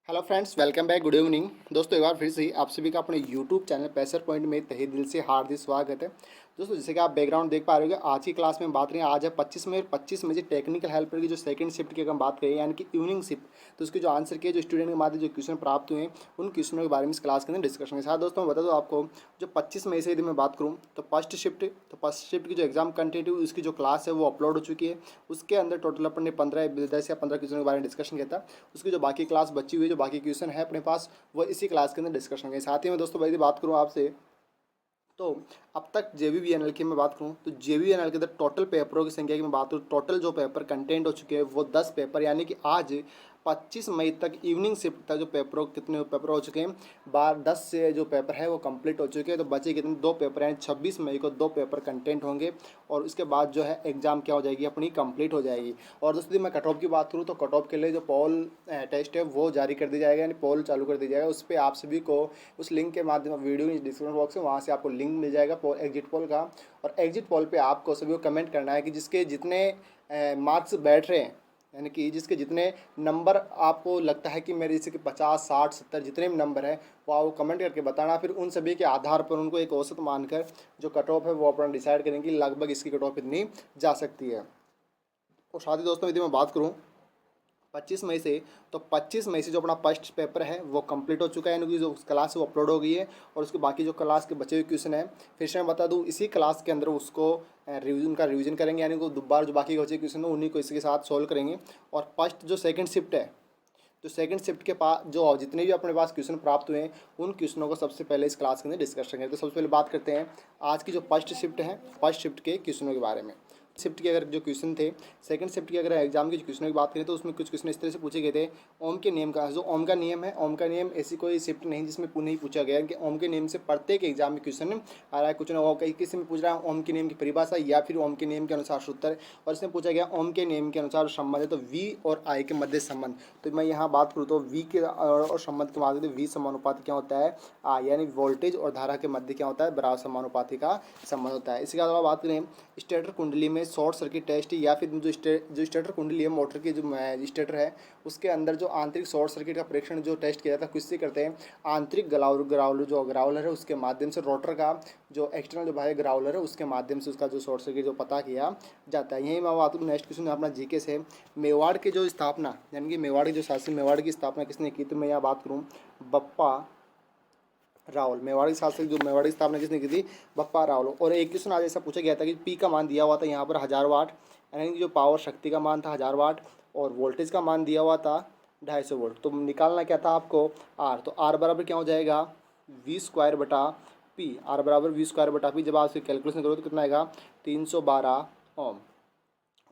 Hello friends, welcome back. Good evening दोस्तों। एक बार फिर से आप सभी का अपने यूट्यूब चैनल पैसर पॉइंट में तहे दिल से हार्दिक स्वागत है। दोस्तों, जैसे कि आप बैकग्राउंड देख पा रहे हो, आज की क्लास में बात करें। आज है 25 मई और 25 मई से टेक्निकल हेल्पर की जो सेकंड शिफ्ट की अगर हम बात करें, यानी कि इवनिंग शिफ्ट, तो उसके जो आंसर किए, जो स्टूडेंट के माध्यम जो क्वेश्चन प्राप्त हुए हैं, उन क्वेश्चनों के बारे में इस क्लास के अंदर डिस्कशन के साथ। दोस्तों मैं बता दूँ आपको, जो 25 मई से यदि मैं बात करूँ तो फर्स्ट शिफ्ट की जो एग्जाम कंटेंट है, उसकी जो क्लास है वो अपलोड हो चुकी है। उसके अंदर टोटल अपन ने 10 या 15 क्वेश्चन के बारे में डिस्कशन किया था। उसकी जो बाकी क्लास बची हुई है, जो बाकी क्वेश्चन है अपने पास, वो इसी क्लास के अंदर डिस्कशन करेंगे। साथ ही में दोस्तों यदि बात करूँ आपसे, तो अब तक JVBNL की मैं बात करूँ तो JVBNL के अंदर टोटल पेपरों की संख्या की मैं बात करूँ, टोटल जो पेपर कंटेंट हो चुके हैं वो 10 पेपर, यानी कि आज 25 मई तक इवनिंग शिफ्ट तक जो पेपरों कितने पेपर हो चुके हैं, 10 से जो पेपर है वो कंप्लीट हो चुके हैं। तो बचे कितने, 2 पेपर, यानी 26 मई को 2 पेपर कंटेंट होंगे और उसके बाद जो है एग्जाम क्या हो जाएगी, अपनी कंप्लीट हो जाएगी। और दोस्तों यदि मैं कट ऑफ की बात करूँ तो कट ऑफ के लिए जो पोल टेस्ट है वो जारी कर दी जाएगा, यानी पोल चालू कर दी जाएगा। उस पर आप सभी को उस लिंक के माध्यम वीडियो डिस्क्रिप्शन बॉक्स है, वहाँ से आपको लिंक मिल जाएगा एग्जिट पोल का। और एग्जिट पोल पे आपको सभी को कमेंट करना है कि जिसके जितने मार्क्स बैठ रहे हैं, यानी कि जिसके जितने नंबर आपको लगता है कि मेरे जैसे कि 50, 60, 70 जितने भी नंबर है, वो आप कमेंट करके बताना। फिर उन सभी के आधार पर उनको एक औसत मानकर जो कट ऑफ है वो अपना डिसाइड करेंगे कि लगभग इसकी कट ऑफ इतनी जा सकती है। और साथ ही दोस्तों यदि मैं बात करूँ 25 मई से, तो 25 मई से जो अपना फर्स्ट पेपर है वो कंप्लीट हो चुका है, यानी कि जो क्लास है वो अपलोड हो गई है। और उसके बाकी जो क्लास के बचे हुए क्वेश्चन है, फिर से मैं बता दूं, इसी क्लास के अंदर उसको रिवीजन करेंगे, यानी कि दोबारा जो बाकी के बचे क्वेश्चन है उन्हीं को इसके साथ सोल्व करेंगे। और फर्स्ट जो सेकंड शिफ्ट है, तो सेकंड शिफ्ट के पास जो जितने भी अपने पास क्वेश्चन प्राप्त हुए हैं, उन क्वेश्चनों को सबसे पहले इस क्लास के अंदर डिस्कस करेंगे। तो सबसे पहले बात करते हैं आज की जो फर्स्ट शिफ्ट है, फर्स्ट शिफ्ट के क्वेश्चनों के बारे में। शिफ्ट के अगर जो क्वेश्चन थे, सेकंड शिफ्ट की अगर एग्जाम के क्वेश्चनों की बात करें, तो उसमें कुछ क्वेश्चन इस तरह से पूछे गए थे। ओम के नियम का जो ओम का नियम है, ओम का नियम ऐसी कोई शिफ्ट नहीं जिसमें नहीं पूछा गया कि ओम के नियम से प्रत्येक एग्जाम में क्वेश्चन आ रहा है। कुछ ना कहीं किसी में पूछ रहा है ओम के नियम की परिभाषा या फिर ओम के नियम के अनुसार सूत्र, और इसमें पूछा गया ओम के नियम के अनुसार संबंध है, तो V और I के मध्य संबंध। तो मैं यहाँ बात करूँ तो V के और संबंध के माध्यम से V समानुपाती क्या होता है, यानी वोल्टेज और धारा के मध्य क्या होता है, बराबर समानुपाती का संबंध होता है। इसके अलावा बात करें स्टेटर कुंडली में शॉर्ट सर्किट टेस्ट, या फिर जो स्टेटर कुंडली है, मोटर की जो स्टेटर है, उसके अंदर जो आंतरिक शॉर्ट सर्किट का परीक्षण जो टेस्ट किया जाता है, किससे करते हैं, आंतरिक ग्राउलर है उसके माध्यम से, रोटर का जो एक्सटर्नल जो बाह्य ग्राउलर है उसके माध्यम से उसका जो शॉर्ट सर्किट जो पता किया जाता है। यही मैं बात करूँ नेक्स्ट क्वेश्चन अपना जीके से, मेवाड़ की जो स्थापना, यानी कि मेवाड़ की जो शासन, मेवाड़ की स्थापना किसने की, तो मैं यहाँ बात करूँ बप्पा रावल। मेवाड़ी शासक जो मेवाड़ी स्थापना किसने की थी, बप्पा रावल। और एक क्वेश्चन आज ऐसा पूछा गया था कि पी का मान दिया हुआ था यहाँ पर 1000 वाट, यानी कि जो पावर शक्ति का मान था 1000 वाट, और वोल्टेज का मान दिया हुआ था 250 वोल्ट। तो निकालना क्या था आपको, आर। तो आर बराबर क्या हो जाएगा, V² बटा पी। आर बराबर V² बटा पी। जब आप इसकी कैलकुलेशन करो तो कितना आएगा, 312 ओम।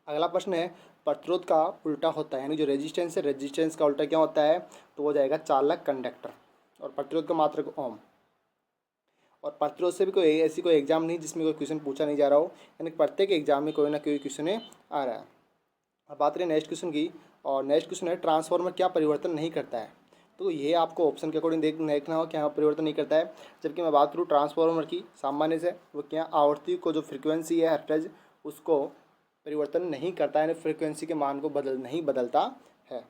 अगला प्रश्न है, प्रतिरोध का उल्टा होता है, यानी जो रेजिस्टेंस है, रेजिस्टेंस का उल्टा क्या होता है, तो वो जाएगा चालक, कंडक्टर। और प्रतिरोध का मात्रक ओम। और प्रतिरोध से भी कोई ऐसी कोई एग्जाम नहीं जिसमें कोई क्वेश्चन पूछा नहीं जा रहा हो, यानी प्रत्येक एग्जाम में कोई ना कोई क्वेश्चन आ रहा है। अब बात करें नेक्स्ट क्वेश्चन की, और नेक्स्ट क्वेश्चन है ट्रांसफार्मर क्या परिवर्तन नहीं करता है। तो ये आपको ऑप्शन के अकॉर्डिंग देखना हो क्या परिवर्तन नहीं करता है। जबकि मैं बात करूँ ट्रांसफार्मर की, सामान्य से वो क्या आवृत्ति को जो फ्रिक्वेंसी है हर्ट्ज, उसको परिवर्तन नहीं करता है, यानी फ्रिक्वेंसी के मान को नहीं बदलता है।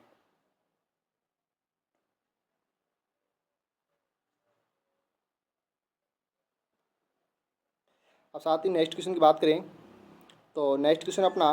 अब साथ ही नेक्स्ट क्वेश्चन की बात करें, तो नेक्स्ट क्वेश्चन अपना,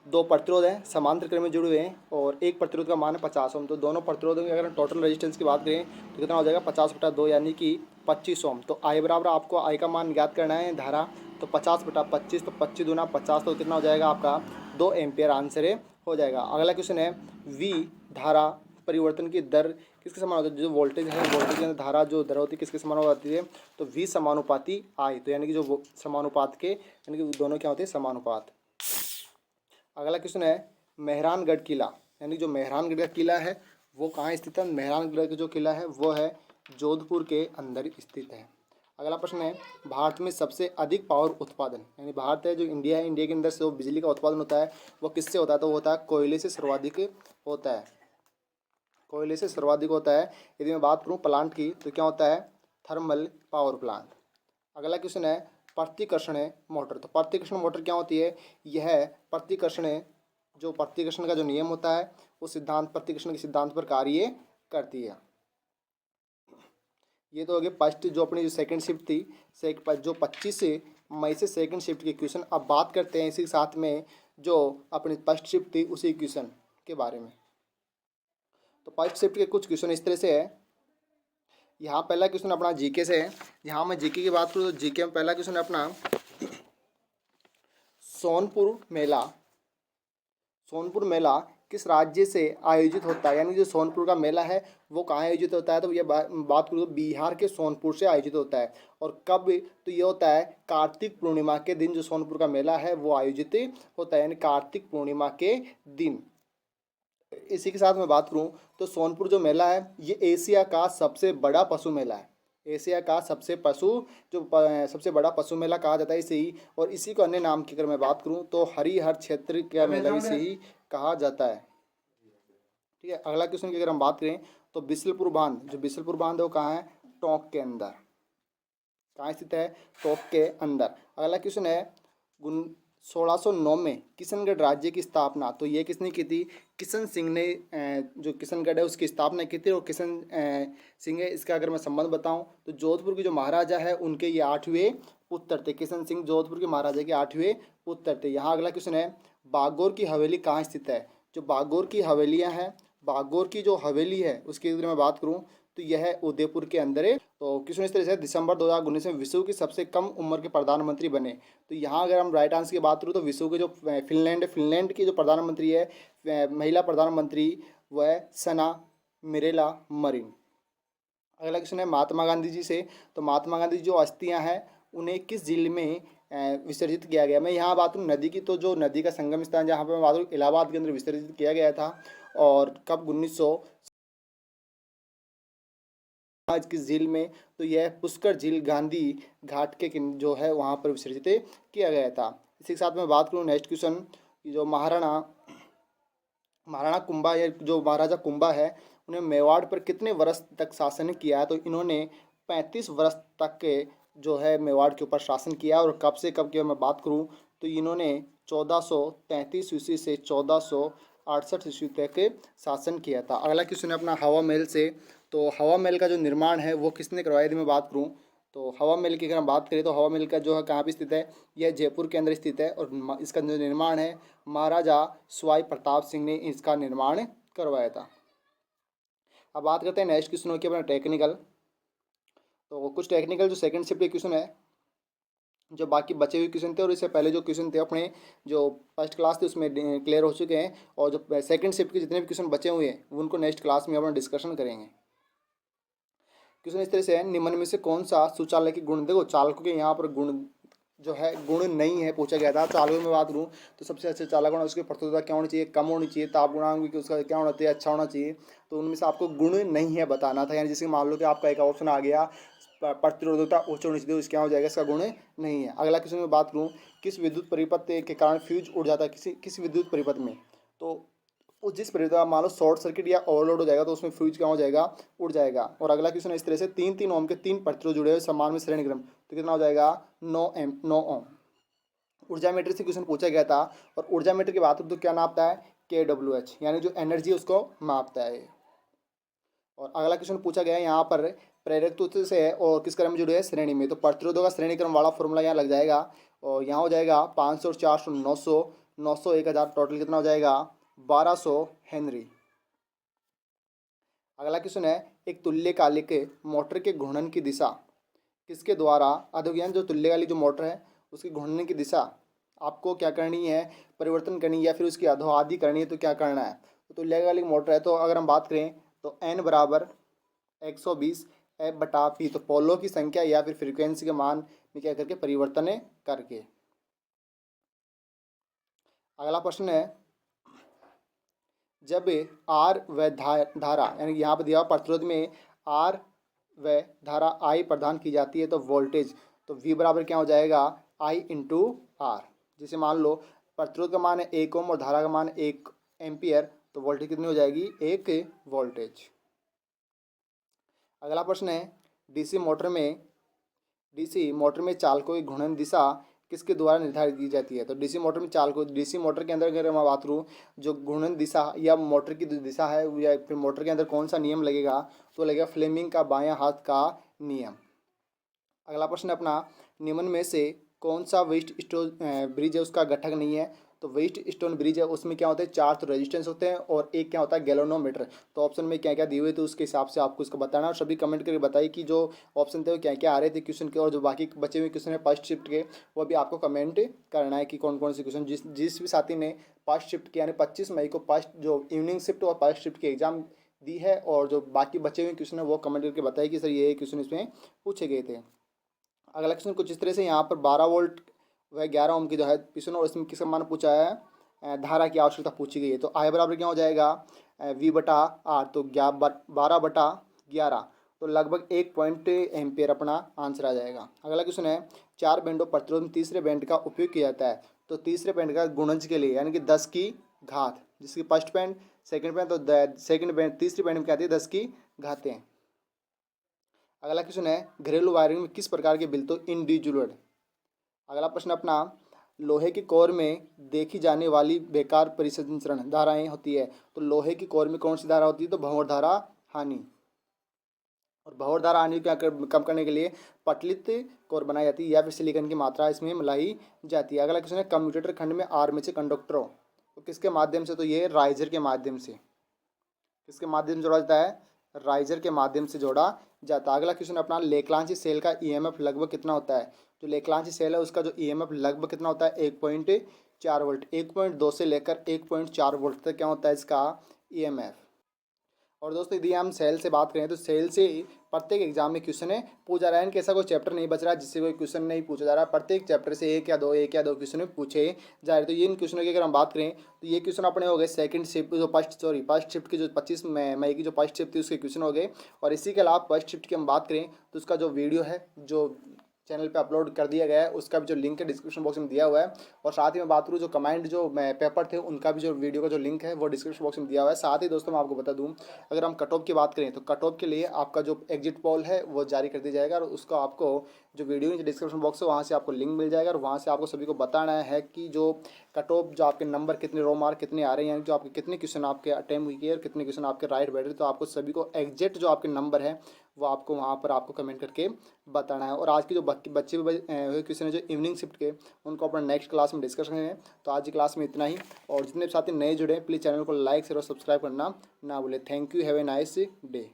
दो प्रतिरोध हैं समांतर क्रम में जुड़े हुए हैं, और एक प्रतिरोध का मान है 50 ओम। तो दोनों प्रतिरोधों की अगर हम टोटल रेजिस्टेंस की बात करें तो कितना हो जाएगा, 50/2, यानी कि 25 ओम। तो आई बराबर आपको आई का मान ज्ञात करना है, धारा, तो 50/25, तो 25 दूना 50, तो कितना हो जाएगा आपका 2 एम्पियर आंसर है हो जाएगा। अगला क्वेश्चन है, V धारा परिवर्तन की दर किसके समान होती है, जो वोल्टेज है, वोल्टेज के अंदर धारा जो दर होती है किसके समान हो जाती है, तो V समानुपाती I। तो यानी कि जो समानुपात के, यानी कि दोनों क्या होते हैं, समानुपात। अगला क्वेश्चन है, मेहरानगढ़ किला, यानी जो मेहरानगढ़ का किला है वो कहाँ स्थित है, मेहरानगढ़ का जो किला है वो है जोधपुर के अंदर स्थित है। अगला प्रश्न है, भारत में सबसे अधिक पावर उत्पादन, यानी भारत है जो इंडिया है, इंडिया के अंदर से जो बिजली का उत्पादन होता है वो किससे होता है, तो वो होता है कोयले से सर्वाधिक होता है, कोयले से सर्वाधिक होता है। यदि मैं बात करूँ प्लांट की, तो क्या होता है, थर्मल पावर प्लांट। अगला क्वेश्चन है, प्रतिकर्षण मोटर। तो प्रतिकर्षण मोटर क्या होती है, यह प्रतिकर्षण का जो नियम होता है वो सिद्धांत, प्रतिकर्षण के सिद्धांत पर कार्य करती है। ये तो हो गया फर्स्ट जो अपनी जो सेकंड शिफ्ट थी, जो 25 मई से सेकंड शिफ्ट के क्वेश्चन। अब बात करते हैं इसी के साथ में जो अपनी फर्स्ट शिफ्ट थी उसी क्वेश्चन के बारे में। तो फर्स्ट शिफ्ट के कुछ क्वेश्चन इस तरह से है। यहाँ पहला क्वेश्चन अपना जीके से है। यहाँ मैं जीके की बात करूँ तो जीके में पहला क्वेश्चन है अपना सोनपुर मेला किस राज्य से आयोजित होता है, यानी जो सोनपुर का मेला है वो कहाँ आयोजित होता है, तो ये बात करूँ तो बिहार के सोनपुर से आयोजित होता है। और कब, तो ये होता है कार्तिक पूर्णिमा के दिन जो सोनपुर का मेला है वो आयोजित होता है, यानी कार्तिक पूर्णिमा के दिन। इसी के साथ मैं बात करूँ तो सोनपुर जो मेला है ये एशिया का सबसे बड़ा पशु मेला है। एशिया का सबसे बड़ा पशु मेला कहा जाता है इसे ही। और इसी को अन्य नाम की अगर मैं बात करूँ तो हरिहर क्षेत्र का मेला इसे ही कहा जाता है। ठीक है, अगला क्वेश्चन की अगर हम बात करें तो बिसलपुर बांध, जो बिसलपुर बांध है वो कहाँ है, टोंक के अंदर। कहाँ स्थित है, टोंक के अंदर। अगला क्वेश्चन है 1609 में किशनगढ़ राज्य की स्थापना, तो ये किसने की थी, किशन सिंह ने जो किशनगढ़ है उसकी स्थापना की थी। और किशन सिंह है, इसका अगर मैं संबंध बताऊं तो जोधपुर के जो महाराजा है उनके ये 8वें पुत्र थे। किशन सिंह जोधपुर के महाराजा के 8वें पुत्र थे। यहाँ अगला क्वेश्चन है बागोर की हवेली कहाँ स्थित है। जो बागोर की हवेलियाँ हैं, बागोर की जो हवेली है उसकी अगर मैं बात करूँ तो यह उदयपुर के अंदर है। तो क्वेश्चन इस तरह से दिसंबर 2019 में विश्व की सबसे कम उम्र के प्रधानमंत्री बने। तो यहाँ अगर हम राइट आंसर की बात करूँ तो विश्व के जो फिनलैंड की जो प्रधानमंत्री है, महिला प्रधानमंत्री, वह है सना मिरेला मरिन। अगला क्वेश्चन है महात्मा गांधी जी से। तो महात्मा गांधी जो अस्थियां हैं उन्हें किस झील में विसर्जित किया गया। मैं यहाँ बात करूँ नदी की, तो जो नदी का संगम स्थान जहाँ पर मैं बात करूँ इलाहाबाद के अंदर विसर्जित किया गया था। और कब, 1900 आज किस झील में, तो यह पुष्कर झील गांधी घाट के जो है वहाँ पर विसर्जित किया गया था। इसी के साथ मैं बात करूँ नेक्स्ट क्वेश्चन, जो महाराणा कुंभा या जो महाराजा कुंभा है उन्हें मेवाड़ पर कितने वर्ष तक शासन किया है। तो इन्होंने 35 वर्ष तक के जो है मेवाड़ के ऊपर शासन किया। और कब से कब की मैं बात करूं तो इन्होंने 1433 ईस्वी से 1468 ईस्वी तक शासन किया था। अगला क्वेश्चन है अपना हवा महल से। तो हवा महल का जो निर्माण है वो किसने करवाया, यदि मैं बात करूँ तो हवा महल की अगर हम बात करें तो हवा महल का जो है कहाँ पे स्थित है, यह जयपुर के अंदर स्थित है। और इसका जो निर्माण है महाराजा सवाई प्रताप सिंह ने इसका निर्माण करवाया था। अब बात करते हैं नेक्स्ट क्वेश्चन की अपना टेक्निकल। तो कुछ टेक्निकल जो सेकंड शिफ्ट के क्वेश्चन है, जो बाकी बचे हुए क्वेश्चन थे और इससे पहले जो क्वेश्चन थे अपने जो फर्स्ट क्लास थे उसमें क्लियर हो चुके हैं। और जो सेकंड शिफ्ट के जितने भी क्वेश्चन बचे हुए हैं उनको नेक्स्ट क्लास में अपना डिस्कशन करेंगे। क्वेश्चन इस तरह से है, निम्न में से कौन सा शौचालय के गुण, देखो चालकों के यहाँ पर गुण जो है गुण नहीं है पूछा गया था। चालकों में बात करूँ तो सबसे अच्छे चालक गुण उसकी प्रस्तुतता क्या होनी चाहिए, कम होनी चाहिए, ताप गुणांक भी उसका क्या होना चाहिए, अच्छा होना चाहिए। तो उनमें से आपको गुण नहीं है बताना था, यानी जैसे मान लो कि आपका एक ऑप्शन आ गया प्रतिरोधकता उच्च होनी चाहिए, उसके क्या हो जाएगा, इसका गुण नहीं है। अगला क्वेश्चन में बात करूँ किस विद्युत परिपथ के कारण फ्यूज उड़ जाता है, किस विद्युत परिपथ में, तो उस जिस परिवर्तन मान लो शॉर्ट सर्किट या ओवरलोड हो जाएगा तो उसमें फ्यूज क्या हो जाएगा, उड़ जाएगा। और अगला क्वेश्चन इस तरह से 3 ओम के 3 प्रतिरोध जुड़े हुए समान में श्रेणी क्रम, तो कितना हो जाएगा 9 ओम। ऊर्जा मीटर से क्वेश्चन पूछा गया था। और ऊर्जा मीटर की बात तो क्या नापता है, KWH, यानी जो एनर्जी उसको मापता है। और अगला क्वेश्चन पूछा गया है यहाँ पर प्रेरकत्व से है और किस क्रम में जुड़े हैं, श्रेणी में। तो प्रतिरोधों का श्रेणी क्रम वाला फॉर्मूला यहाँ लग जाएगा और यहाँ हो जाएगा 500 400 900 900 1000, टोटल कितना हो जाएगा 1200 हेनरी। अगला क्वेश्चन है एक तुल्यकालिक मोटर के घूर्णन की दिशा किसके द्वारा अध्ययन, जो तुल्यकालिक जो मोटर है उसकी घूर्णन की दिशा आपको क्या करनी है, परिवर्तन करनी है या फिर उसकी अधोआदि करनी है, तो क्या करना है। तो तुल्यकालिक मोटर है तो अगर हम बात करें तो N बराबर 120 F/P, तो पोलों की संख्या या फिर फ्रीक्वेंसी के मान में क्या करके परिवर्तन करके। अगला प्रश्न है जब आर व धारा, यानी यहाँ पर दिया प्रतिरोध में आर व धारा आई प्रदान की जाती है तो वोल्टेज, तो V बराबर क्या हो जाएगा I इंटू आर। जैसे मान लो प्रतिरोध का मान है 1 ओम और धारा का मान 1 एम्पियर, तो वोल्टेज कितनी हो जाएगी 1 वोल्टेज। अगला प्रश्न है डीसी मोटर में चालकों की घूर्णन दिशा किसके द्वारा निर्धारित की जाती है? तो डीसी मोटर में चाल को, डीसी मोटर के अंदर अगर मैं बात करूँ, जो घूर्णन दिशा या मोटर की जो दिशा है या फिर मोटर के अंदर कौन सा नियम लगेगा, तो लगेगा फ्लेमिंग का बायां हाथ का नियम। अगला प्रश्न अपना, निम्न में से कौन सा वेस्ट स्टोन ब्रिज है उसका घटक नहीं है? तो वेस्ट स्टोन ब्रिज है उसमें क्या होता है, 4 तो रेजिस्टेंस होते हैं और एक क्या होता है, गैल्वेनोमीटर। तो ऑप्शन में क्या क्या दिए हुए थे उसके हिसाब से आपको इसको बताना है और सभी कमेंट करके बताइए कि जो ऑप्शन थे वो क्या क्या आ रहे थे क्वेश्चन के, और जो बाकी बचे हुए क्वेश्चन है फर्स्ट शिफ्ट के वो भी आपको कमेंट करना है कि कौन कौन से क्वेश्चन, जिस भी साथी ने फर्स्ट शिफ्ट की यानी 25 मई को फर्स्ट जो इवनिंग शिफ्ट और फर्स्ट शिफ्ट की एग्जाम दी है और जो बाकी बचे हुए क्वेश्चन है वो कमेंट करके बताइए कि सर ये क्वेश्चन इसमें पूछे गए थे। अगला क्वेश्चन कुछ इस तरह से, यहाँ पर 12 वोल्ट वह 11 ओम की जो है क्वेश्चन और इसमें किसका मान पूछा है, धारा की आवश्यकता पूछी गई है। तो आई बराबर क्या हो जाएगा, वी बटा आर, तो 12 बटा 11 तो लगभग 1 एम्पियर अपना आंसर आ जाएगा। अगला क्वेश्चन है, 4 बैंडों प्रतिरोध में तीसरे बैंड का उपयोग किया जाता है। तो तीसरे बैंड का गुणज के लिए यानी कि 10 की घात, जिसकी फर्स्ट बैंड सेकंड बैंड, तो सेकंड बैंड तीसरी बैंड में क्या आती है 10 की घातें। अगला क्वेश्चन है, घरेलू वायरिंग में किस प्रकार के बिल तो इंडिविजुअल। अगला प्रश्न अपना, लोहे की कोर में देखी जाने वाली बेकार परिसंचरण धाराएं होती है। तो लोहे की कोर में कौन सी धारा होती है, तो भंवर धारा हानि। और भंवर धारा हानि को कम करने के लिए पटलित कोर बनाई जाती है या फिर सिलिकॉन की मात्रा इसमें मिलाई जाती है। अगला क्वेश्चन है, कम्यूटेटर खंड में आर्मेचर कंडक्टरों तो किसके माध्यम से, तो ये राइजर के माध्यम से, किसके माध्यम से जोड़ा जाता है, राइजर के माध्यम से जोड़ा जाता है। अगला क्वेश्चन अपना, लेक्लांची सेल का ईएमएफ लगभग कितना होता है। जो लेक्लांची सेल है उसका जो ईएमएफ लगभग कितना होता है, 1.4 वोल्ट। 1.2 से लेकर 1.4 वोल्ट तक क्या होता है इसका ईएमएफ। और दोस्तों यदि हम सेल से बात करें तो सेल से प्रत्येक एग्जाम में क्वेश्चन है पूछा रहा है, इनके ऐसा कोई चैप्टर नहीं बच रहा है जिससे कोई क्वेश्चन नहीं पूछा जा रहा है। प्रत्येक चैप्टर से एक या दो क्वेश्चन पूछे जा रहे हैं। तो ये इन क्वेश्चनों की अगर हम बात करें तो ये क्वेश्चन अपने हो गए सेकंड शिफ्ट जो फर्स्ट शिफ्ट की जो 25 मई की जो फर्स्ट शिफ्ट थी उसके क्वेश्चन हो गए। और इसी के अलावा फर्स्ट शिफ्ट की हम बात करें तो उसका जो वीडियो है जो चैनल पे अपलोड कर दिया गया है उसका भी जो लिंक है डिस्क्रिप्शन बॉक्स में दिया हुआ है। और साथ ही मैं बात करूँ जो कमांड जो पेपर थे उनका भी जो वीडियो का जो लिंक है वो डिस्क्रिप्शन बॉक्स में दिया हुआ है। साथ ही दोस्तों मैं आपको बता दूं, अगर हम कट ऑफ की बात करें तो कट ऑफ के लिए आपका जो एग्जिट पोल है वो जारी कर दिया जाएगा और उसका आपको जो वीडियो जो डिस्क्रिप्शन बॉक्स है वहाँ से आपको लिंक मिल जाएगा और वहाँ से आपको सभी को बताना है कि जो कट ऑफ जो आपके नंबर कितने रो मार्क कितने आ रहे हैं, यानी जो आपके कितने क्वेश्चन आपके अटेम्प्ट हुए और कितने क्वेश्चन आपके राइट बैठे। तो आपको सभी को एग्जैक्ट जो आपके नंबर है वो आपको वहाँ पर आपको कमेंट करके बताना है। और आज की जो बच्चे हुए क्वेश्चन है जो इवनिंग शिफ्ट के उनको अपना नेक्स्ट क्लास में डिस्कस करेंगे। तो आज की क्लास में इतना ही, और जितने भी साथी नए जुड़े हैं प्लीज़ चैनल को लाइक शेयर और सब्सक्राइब करना ना भूलें। Thank you, have a nice day.